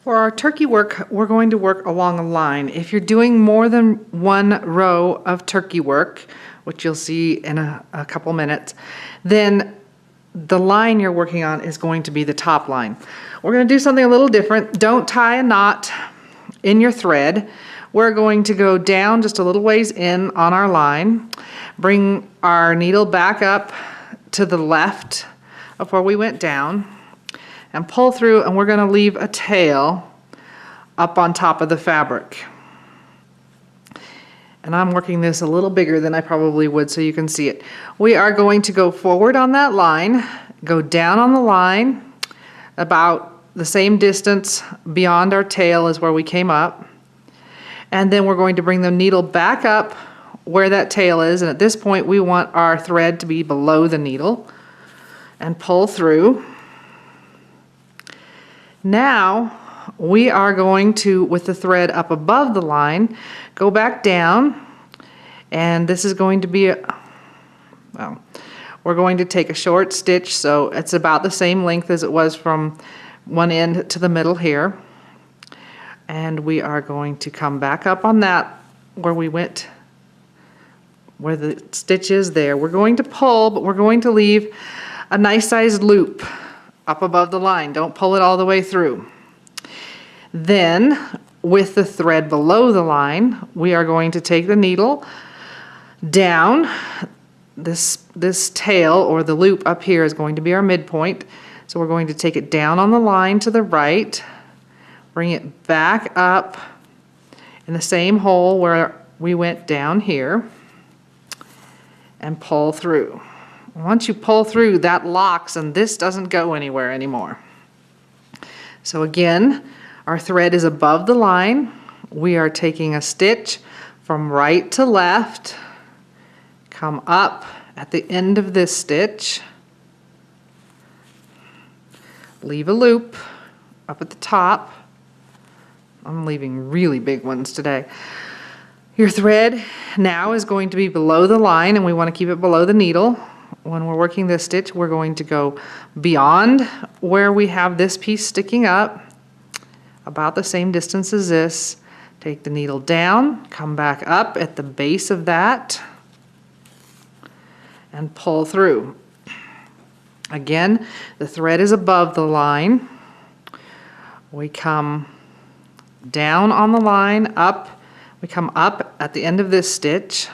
For our turkey work, we're going to work along a line. If you're doing more than one row of turkey work, which you'll see in a couple minutes, then the line you're working on is going to be the top line. We're going to do something a little different. Don't tie a knot in your thread. We're going to go down just a little ways in on our line, bring our needle back up to the left of where we went down, and pull through, and we're going to leave a tail up on top of the fabric. And I'm working this a little bigger than I probably would so you can see it. We are going to go forward on that line, go down on the line, about the same distance beyond our tail as where we came up. And then we're going to bring the needle back up where that tail is, and at this point we want our thread to be below the needle, and pull through. Now we are going to, with the thread up above the line, go back down, and this is going to be we're going to take a short stitch, so it's about the same length as it was from one end to the middle here, and we are going to come back up on that where we went, where the stitch is there. We're going to pull, but we're going to leave a nice sized loop up above the line. Don't pull it all the way through. Then, with the thread below the line, we are going to take the needle down. This tail, or the loop up here, is going to be our midpoint. So we're going to take it down on the line to the right, bring it back up in the same hole where we went down here, and pull through. Once you pull through, that locks and this doesn't go anywhere anymore. So again, our thread is above the line. We are taking a stitch from right to left, come up at the end of this stitch, leave a loop up at the top. I'm leaving really big ones today. Your thread now is going to be below the line, and we want to keep it below the needle. When we're working this stitch, we're going to go beyond where we have this piece sticking up, about the same distance as this. Take the needle down, come back up at the base of that, and pull through. Again, the thread is above the line. We come down on the line, up. We come up at the end of this stitch,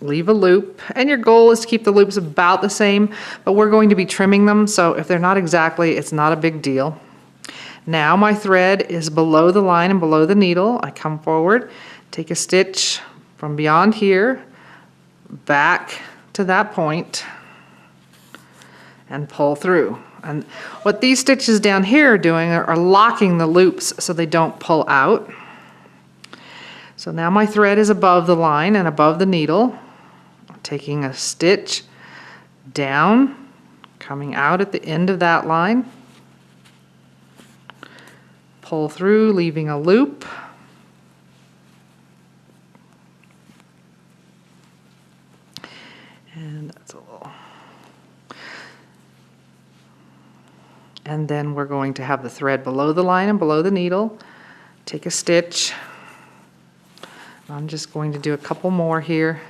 leave a loop, and your goal is to keep the loops about the same, but we're going to be trimming them, so if they're not exactly, it's not a big deal. Now my thread is below the line and below the needle. I come forward, take a stitch from beyond here, back to that point, and pull through. And what these stitches down here are doing are locking the loops so they don't pull out. So now my thread is above the line and above the needle. I'm taking a stitch down, coming out at the end of that line, pull through, leaving a loop, and that's a little, and then we're going to have the thread below the line and below the needle. Take a stitch. I'm just going to do a couple more here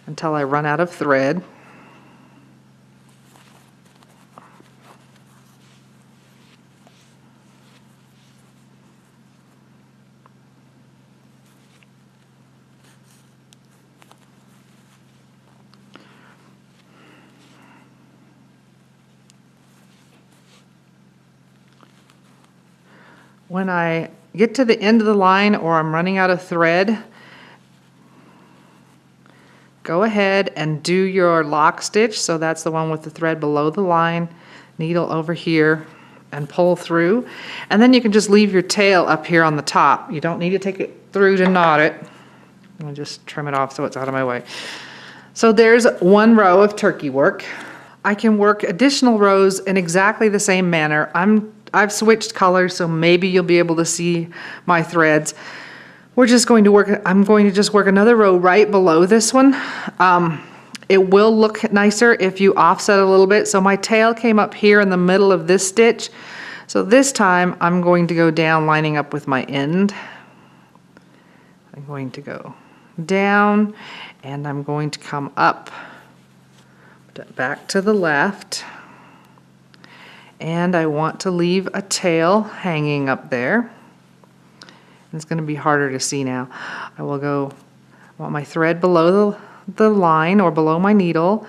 until I run out of thread. When I get to the end of the line or I'm running out of thread, go ahead and do your lock stitch. So that's the one with the thread below the line, needle over here, and pull through. And then you can just leave your tail up here on the top. You don't need to take it through to knot it. I'll just trim it off so it's out of my way. So there's one row of turkey work. I can work additional rows in exactly the same manner. I've switched colors, so maybe you'll be able to see my threads. We're just going to work, I'm going to just work another row right below this one. It will look nicer if you offset a little bit. So my tail came up here in the middle of this stitch. So this time I'm going to go down lining up with my end. I'm going to go down and I'm going to come up back to the left. And I want to leave a tail hanging up there. It's going to be harder to see now. I want my thread below the line or below my needle.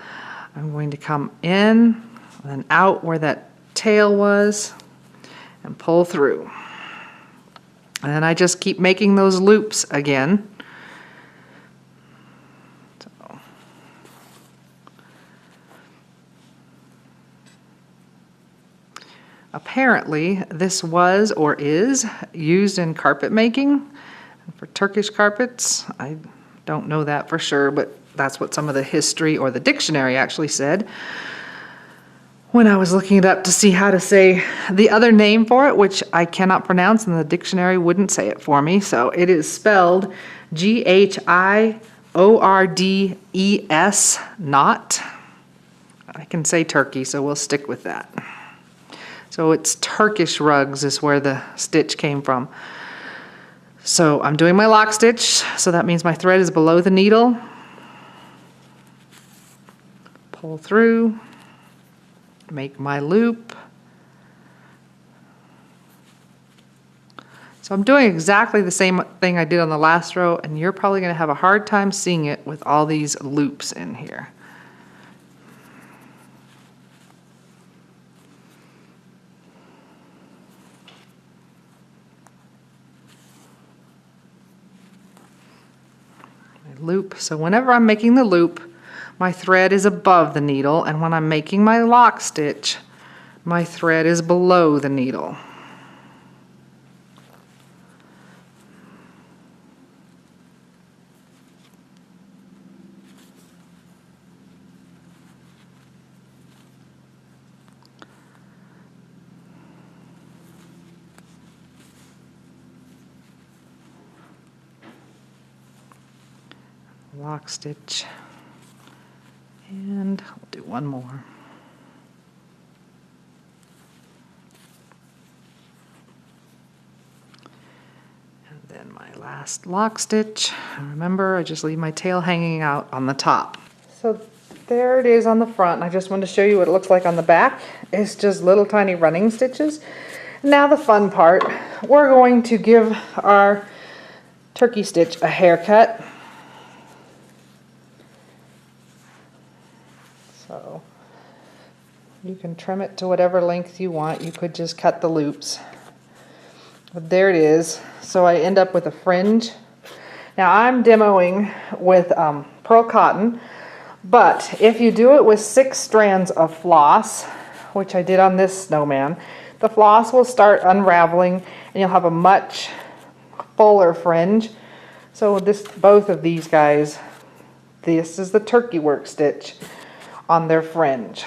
I'm going to come in and out where that tail was and pull through. And then I just keep making those loops again. Apparently, this was or is used in carpet making for Turkish carpets. I don't know that for sure, but that's what some of the history or the dictionary actually said when I was looking it up to see how to say the other name for it, which I cannot pronounce and the dictionary wouldn't say it for me. So it is spelled Ghiordes, knot. I can say Turkey, so we'll stick with that. So it's Turkish rugs is where the stitch came from. So I'm doing my lock stitch, so that means my thread is below the needle. Pull through, make my loop. So I'm doing exactly the same thing I did on the last row, and you're probably going to have a hard time seeing it with all these loops in here. Loop. So whenever I'm making the loop, my thread is above the needle, and when I'm making my lock stitch, my thread is below the needle. Lock stitch, and I'll do one more. And then my last lock stitch. And remember, I just leave my tail hanging out on the top. So there it is on the front. I just wanted to show you what it looks like on the back. It's just little tiny running stitches. Now the fun part, we're going to give our turkey stitch a haircut. So you can trim it to whatever length you want. You could just cut the loops. But there it is. So I end up with a fringe. Now I'm demoing with pearl cotton, but if you do it with 6 strands of floss, which I did on this snowman, the floss will start unraveling and you'll have a much fuller fringe. So both of these guys, this is the turkey work stitch on their fringe.